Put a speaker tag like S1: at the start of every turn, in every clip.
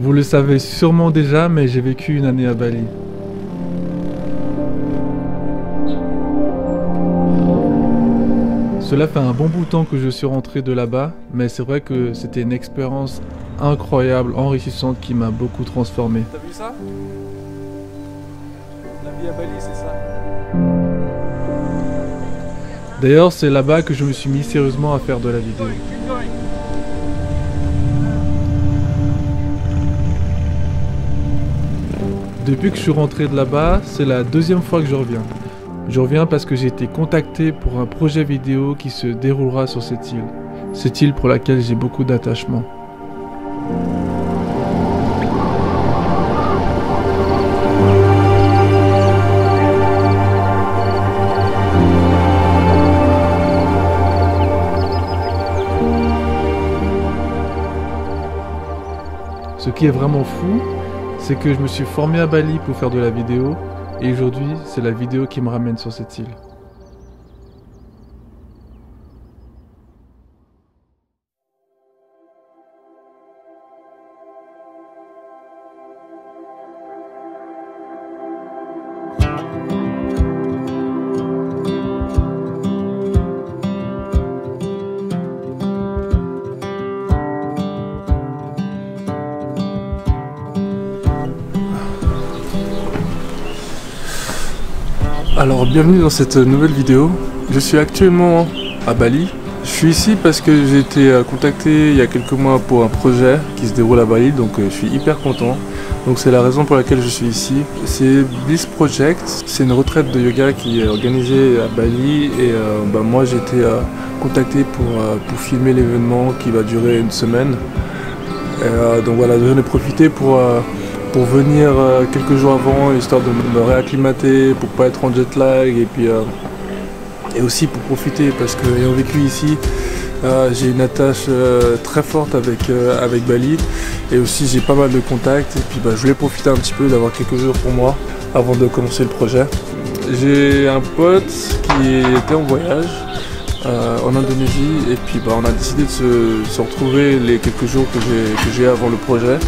S1: Vous le savez sûrement déjà, mais j'ai vécu une année à Bali. Cela fait un bon bout de temps que je suis rentré de là-bas, mais c'est vrai que c'était une expérience incroyable, enrichissante, qui m'a beaucoup transformé.
S2: T'as vu ça? La vie à Bali, c'est ça.
S1: D'ailleurs, c'est là-bas que je me suis mis sérieusement à faire de la vidéo. Depuis que je suis rentré de là-bas, c'est la deuxième fois que je reviens. Je reviens parce que j'ai été contacté pour un projet vidéo qui se déroulera sur cette île. Cette île pour laquelle j'ai beaucoup d'attachement. Ce qui est vraiment fou, c'est que je me suis formé à Bali pour faire de la vidéo, et aujourd'hui, c'est la vidéo qui me ramène sur cette île. Alors bienvenue dans cette nouvelle vidéo. Je suis actuellement à Bali. Je suis ici parce que j'ai été contacté il y a quelques mois pour un projet qui se déroule à Bali, donc je suis hyper content. Donc c'est la raison pour laquelle je suis ici. C'est Bliss Project, c'est une retraite de yoga qui est organisée à Bali et moi j'ai été contacté pour filmer l'événement qui va durer une semaine. Donc voilà, j'en ai profité pour venir quelques jours avant, histoire de me réacclimater, pour pas être en jet lag, et aussi pour profiter parce que ayant vécu ici, j'ai une attache très forte avec Bali, et aussi j'ai pas mal de contacts, et puis je voulais profiter un petit peu d'avoir quelques jours pour moi avant de commencer le projet. J'ai un pote qui était en voyage en Indonésie, et puis on a décidé de se retrouver les quelques jours que j'ai avant le projet.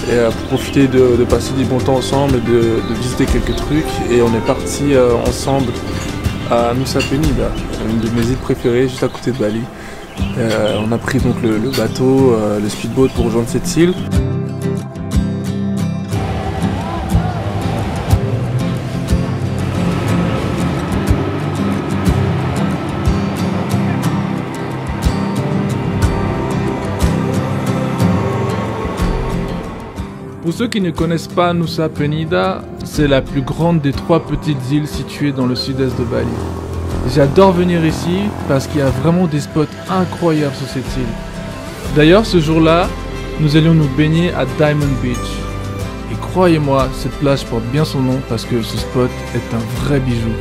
S1: Et pour profiter de passer du bon temps ensemble et de visiter quelques trucs. Et on est parti ensemble à Nusa Penida, une de mes îles préférées, juste à côté de Bali. On a pris donc le bateau, le speedboat pour rejoindre cette île. Pour ceux qui ne connaissent pas Nusa Penida, c'est la plus grande des 3 petites îles situées dans le sud-est de Bali. J'adore venir ici parce qu'il y a vraiment des spots incroyables sur cette île. D'ailleurs, ce jour-là, nous allions nous baigner à Diamond Beach. Et croyez-moi, cette plage porte bien son nom parce que ce spot est un vrai bijou.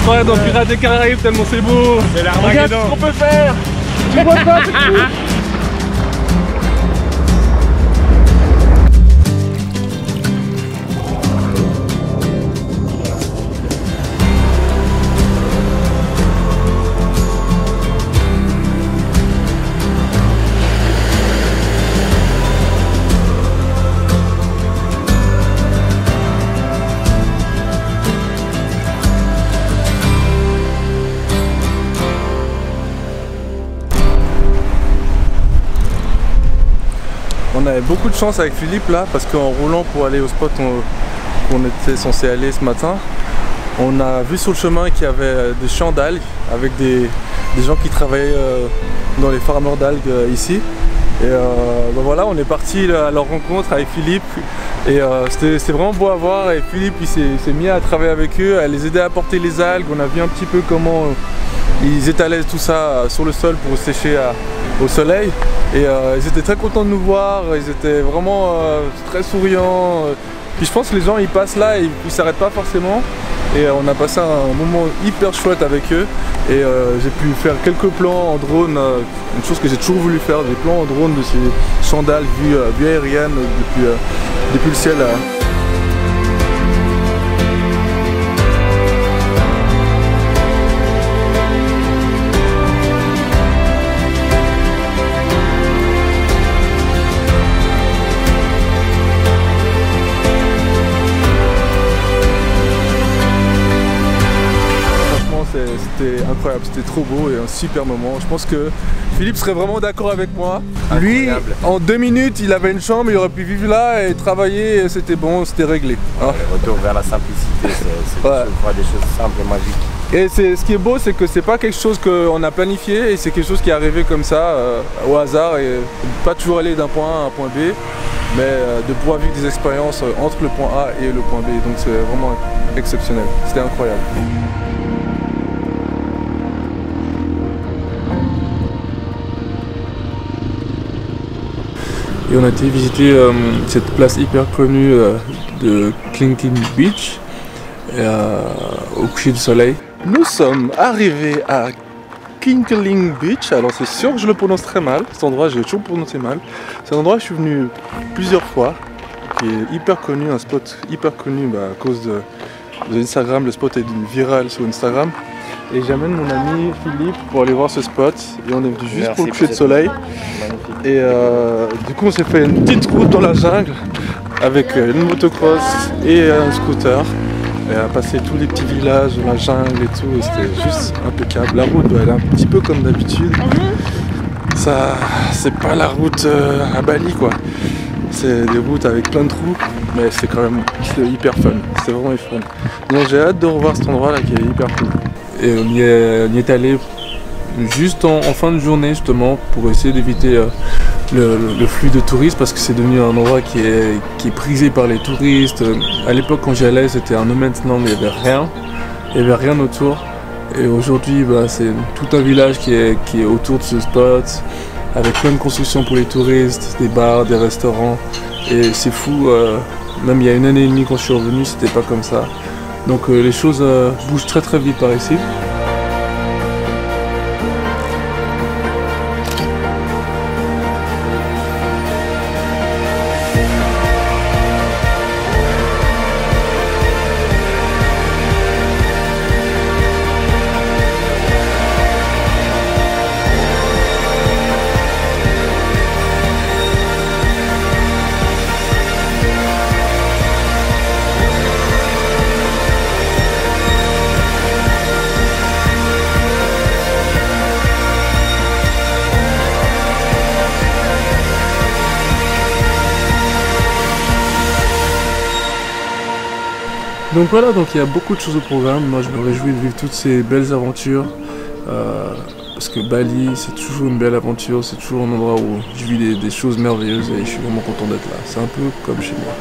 S2: Ouais, dans Pirates des Caraïbes, tellement c'est beau. C'est l'Armageddon. Regarde ce qu'on peut faire. Tu vois pas, c'est fou. On avait beaucoup de chance avec Philippe là, parce qu'en roulant pour aller au spot où on était censé aller ce matin, on a vu sur le chemin qu'il y avait des champs d'algues avec des gens qui travaillaient dans les farmers d'algues ici. Et voilà, on est parti à leur rencontre avec Philippe, et c'était vraiment beau à voir. Et Philippe il s'est mis à travailler avec eux, à les aider à porter les algues. On a vu un petit peu comment ils étalaient tout ça sur le sol pour sécher au soleil. Et ils étaient très contents de nous voir, ils étaient vraiment très souriants. Puis je pense que les gens ils passent là et ils s'arrêtent pas forcément. et on a passé un moment hyper chouette avec eux et j'ai pu faire quelques plans en drone, une chose que j'ai toujours voulu faire, des plans en drone de ces chandales vue aérienne depuis le ciel. C'était incroyable, c'était trop beau et un super moment. Je pense que Philippe serait vraiment d'accord avec moi.
S3: Incroyable.
S2: Lui, en 2 minutes, il avait une chambre, il aurait pu vivre là et travailler, et c'était bon, c'était réglé. Hein.
S3: Retour vers la simplicité, c'est
S2: Ouais.
S3: des choses simples et magiques.
S2: Et ce qui est beau, c'est que c'est pas quelque chose qu'on a planifié, et c'est quelque chose qui est arrivé comme ça, au hasard, et pas toujours aller d'un point A à un point B, mais de pouvoir vivre des expériences entre le point A et le point B. Donc c'est vraiment exceptionnel, c'était incroyable. Et on a été visiter cette place hyper connue de Klinking Beach, au coucher du soleil. Nous sommes arrivés à Klinking Beach, alors c'est sûr que je le prononce très mal, cet endroit j'ai toujours prononcé mal. C'est un endroit où je suis venu plusieurs fois, qui est hyper connu, un spot hyper connu à cause de Instagram, le spot est devenu viral sur Instagram. Et j'amène mon ami Philippe pour aller voir ce spot, et on est venu juste pour le coucher de soleil. Et du coup on s'est fait une petite route dans la jungle avec une motocross et un scooter. Et on a passé tous les petits villages de la jungle et tout, et c'était juste impeccable. La route elle est un petit peu comme d'habitude. Ça, c'est pas la route à Bali quoi. C'est des routes avec plein de trous, mais c'est quand même hyper fun. C'est vraiment fun. Donc j'ai hâte de revoir cet endroit là qui est hyper cool. Et on y est allé juste en fin de journée justement pour essayer d'éviter le flux de touristes, parce que c'est devenu un endroit qui est prisé par les touristes. À l'époque quand j'y allais c'était un no man's land, il n'y avait rien autour, et aujourd'hui c'est tout un village qui est autour de ce spot avec plein de constructions pour les touristes, des bars, des restaurants, et c'est fou, même il y a 1 année et demie quand je suis revenu c'était pas comme ça, donc les choses bougent très très vite par ici. Donc voilà, donc il y a beaucoup de choses au programme. Moi je me réjouis de vivre toutes ces belles aventures, parce que Bali c'est toujours une belle aventure, c'est toujours un endroit où je vis des choses merveilleuses, et je suis vraiment content d'être là. C'est un peu comme chez moi.